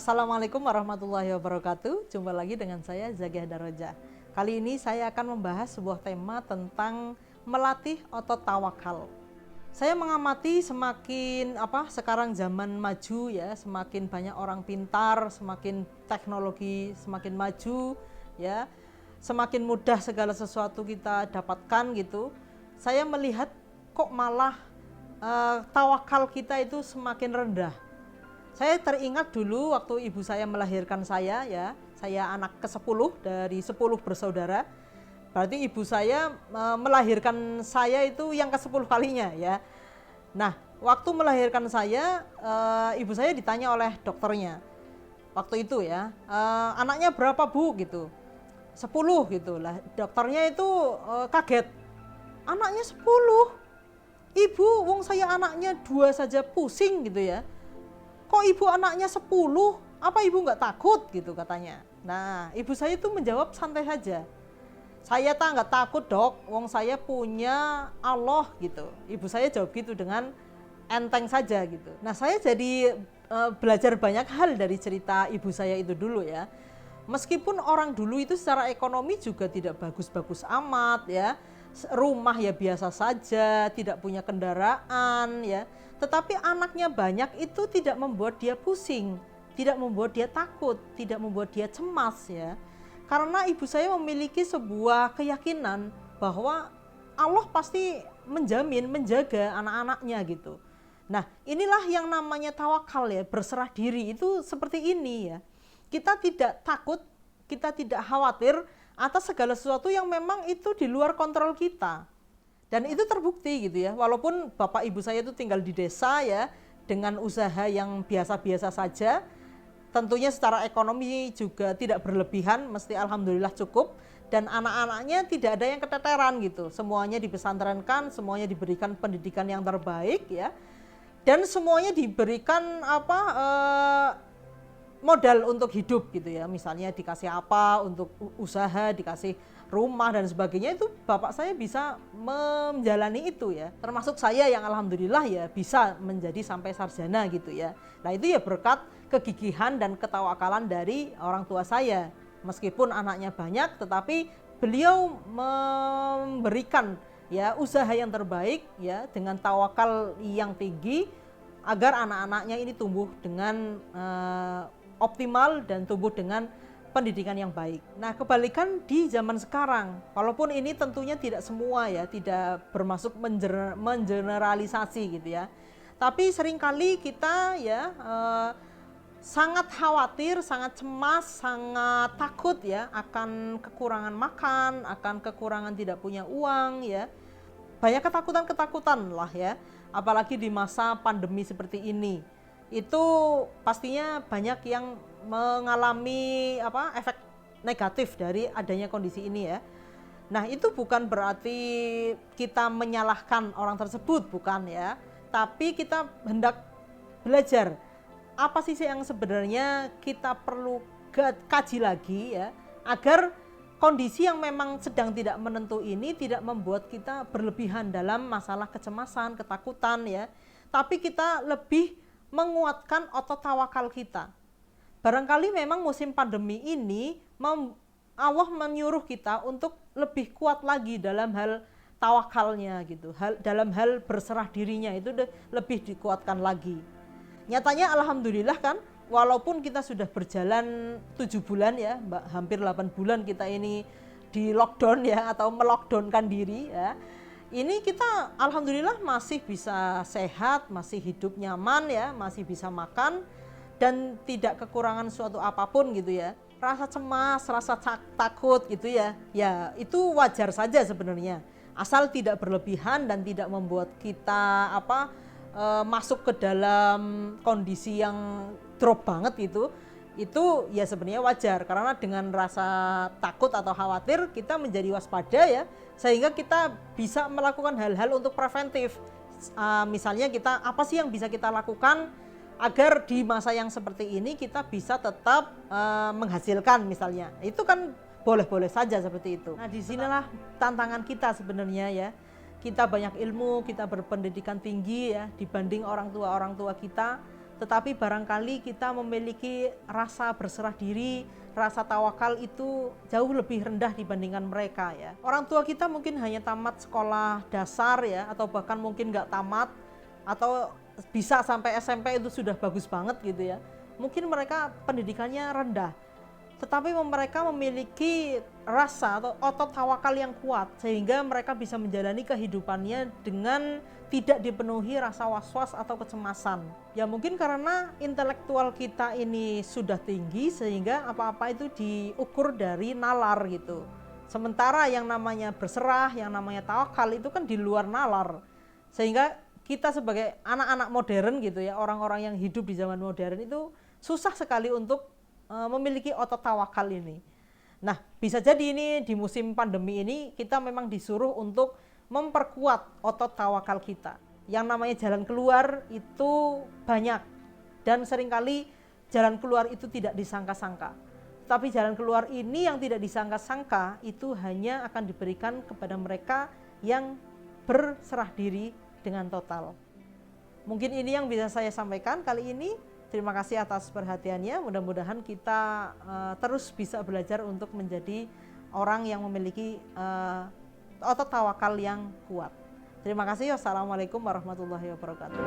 Assalamualaikum warahmatullahi wabarakatuh. Jumpa lagi dengan saya Zakiah Daroja. Kali ini saya akan membahas sebuah tema tentang melatih otot tawakal. Saya mengamati sekarang zaman maju ya, semakin banyak orang pintar, semakin teknologi semakin maju ya, semakin mudah segala sesuatu kita dapatkan gitu. Saya melihat kok malah tawakal kita itu semakin rendah. Saya teringat dulu waktu ibu saya melahirkan saya ya, saya anak ke-10 dari 10 bersaudara. Berarti ibu saya melahirkan saya itu yang ke-10 kalinya ya. Nah, waktu melahirkan saya, ibu saya ditanya oleh dokternya. Waktu itu ya, anaknya berapa Bu gitu. 10 gitu lah. Dokternya itu kaget. Anaknya 10. Ibu, wong saya anaknya 2 saja pusing gitu ya. Kok ibu anaknya 10, apa ibu nggak takut gitu katanya. Nah, ibu saya itu menjawab santai saja. Saya nggak takut dok, wong saya punya Allah gitu. Ibu saya jawab gitu dengan enteng saja gitu. Nah, saya jadi belajar banyak hal dari cerita ibu saya itu dulu ya. Meskipun orang dulu itu secara ekonomi juga tidak bagus-bagus amat ya, rumah ya biasa saja, tidak punya kendaraan ya, tetapi anaknya banyak itu tidak membuat dia pusing, tidak membuat dia takut, tidak membuat dia cemas ya. Karena ibu saya memiliki sebuah keyakinan bahwa Allah pasti menjamin, menjaga anak-anaknya gitu. Nah, inilah yang namanya tawakal ya, berserah diri itu seperti ini ya. Kita tidak takut, kita tidak khawatir atas segala sesuatu yang memang itu di luar kontrol kita. Dan itu terbukti gitu ya, walaupun bapak ibu saya itu tinggal di desa ya, dengan usaha yang biasa-biasa saja, tentunya secara ekonomi juga tidak berlebihan, mesti alhamdulillah cukup, dan anak-anaknya tidak ada yang keteteran gitu, semuanya dipesantrenkan, semuanya diberikan pendidikan yang terbaik ya, dan semuanya diberikan modal untuk hidup gitu ya, misalnya dikasih apa untuk usaha, dikasih rumah dan sebagainya, itu bapak saya bisa menjalani itu ya, termasuk saya yang alhamdulillah ya bisa menjadi sampai sarjana gitu ya. Nah itu ya berkat kegigihan dan ketawakalan dari orang tua saya, meskipun anaknya banyak tetapi beliau memberikan ya usaha yang terbaik ya dengan tawakal yang tinggi agar anak-anaknya ini tumbuh dengan optimal dan tumbuh dengan pendidikan yang baik. Nah, kebalikan di zaman sekarang, walaupun ini tentunya tidak semua ya, tidak bermaksud mengeneralisasi gitu ya. Tapi seringkali kita ya sangat khawatir, sangat cemas, sangat takut ya akan kekurangan makan, akan kekurangan tidak punya uang ya. Banyak ketakutan-ketakutan lah ya, apalagi di masa pandemi seperti ini. Itu pastinya banyak yang mengalami efek negatif dari adanya kondisi ini ya. Nah, itu bukan berarti kita menyalahkan orang tersebut, bukan ya. Tapi kita hendak belajar apa sih yang sebenarnya kita perlu kaji lagi ya, agar kondisi yang memang sedang tidak menentu ini tidak membuat kita berlebihan dalam masalah kecemasan, ketakutan ya. Tapi kita lebih menguatkan otot tawakal kita. Barangkali memang musim pandemi ini Allah menyuruh kita untuk lebih kuat lagi dalam hal tawakalnya gitu, dalam hal berserah dirinya itu lebih dikuatkan lagi. Nyatanya alhamdulillah kan, walaupun kita sudah berjalan 7 bulan ya, hampir 8 bulan kita ini di lockdown ya, atau melockdownkan diri ya, ini kita alhamdulillah masih bisa sehat, masih hidup nyaman ya, masih bisa makan dan tidak kekurangan suatu apapun gitu ya. Rasa cemas, rasa takut gitu ya, ya itu wajar saja sebenarnya, asal tidak berlebihan dan tidak membuat kita masuk ke dalam kondisi yang drop banget gitu. Itu ya sebenarnya wajar, karena dengan rasa takut atau khawatir kita menjadi waspada ya, sehingga kita bisa melakukan hal-hal untuk preventif. Misalnya kita apa sih yang bisa kita lakukan agar di masa yang seperti ini kita bisa tetap menghasilkan misalnya, itu kan boleh-boleh saja seperti itu. Nah disinilah tantangan kita sebenarnya ya, kita banyak ilmu, kita berpendidikan tinggi ya dibanding orang tua kita, tetapi barangkali kita memiliki rasa berserah diri, rasa tawakal itu jauh lebih rendah dibandingkan mereka ya. Orang tua kita mungkin hanya tamat sekolah dasar ya, atau bahkan mungkin nggak tamat, atau bisa sampai SMP itu sudah bagus banget gitu ya. Mungkin mereka pendidikannya rendah, tetapi mereka memiliki rasa atau otot tawakal yang kuat sehingga mereka bisa menjalani kehidupannya dengan tidak dipenuhi rasa was-was atau kecemasan. Ya mungkin karena intelektual kita ini sudah tinggi sehingga apa-apa itu diukur dari nalar gitu. Sementara yang namanya berserah, yang namanya tawakal itu kan di luar nalar. Sehingga kita sebagai anak-anak modern gitu ya, orang-orang yang hidup di zaman modern itu susah sekali untuk memiliki otot tawakal ini. Nah, bisa jadi ini di musim pandemi ini kita memang disuruh untuk memperkuat otot tawakal kita. Yang namanya jalan keluar itu banyak dan seringkali jalan keluar itu tidak disangka-sangka. Tapi jalan keluar ini yang tidak disangka-sangka itu hanya akan diberikan kepada mereka yang berserah diri dengan total. Mungkin ini yang bisa saya sampaikan kali ini. Terima kasih atas perhatiannya. Mudah-mudahan kita terus bisa belajar untuk menjadi orang yang memiliki otot tawakal yang kuat. Terima kasih. Wassalamualaikum warahmatullahi wabarakatuh.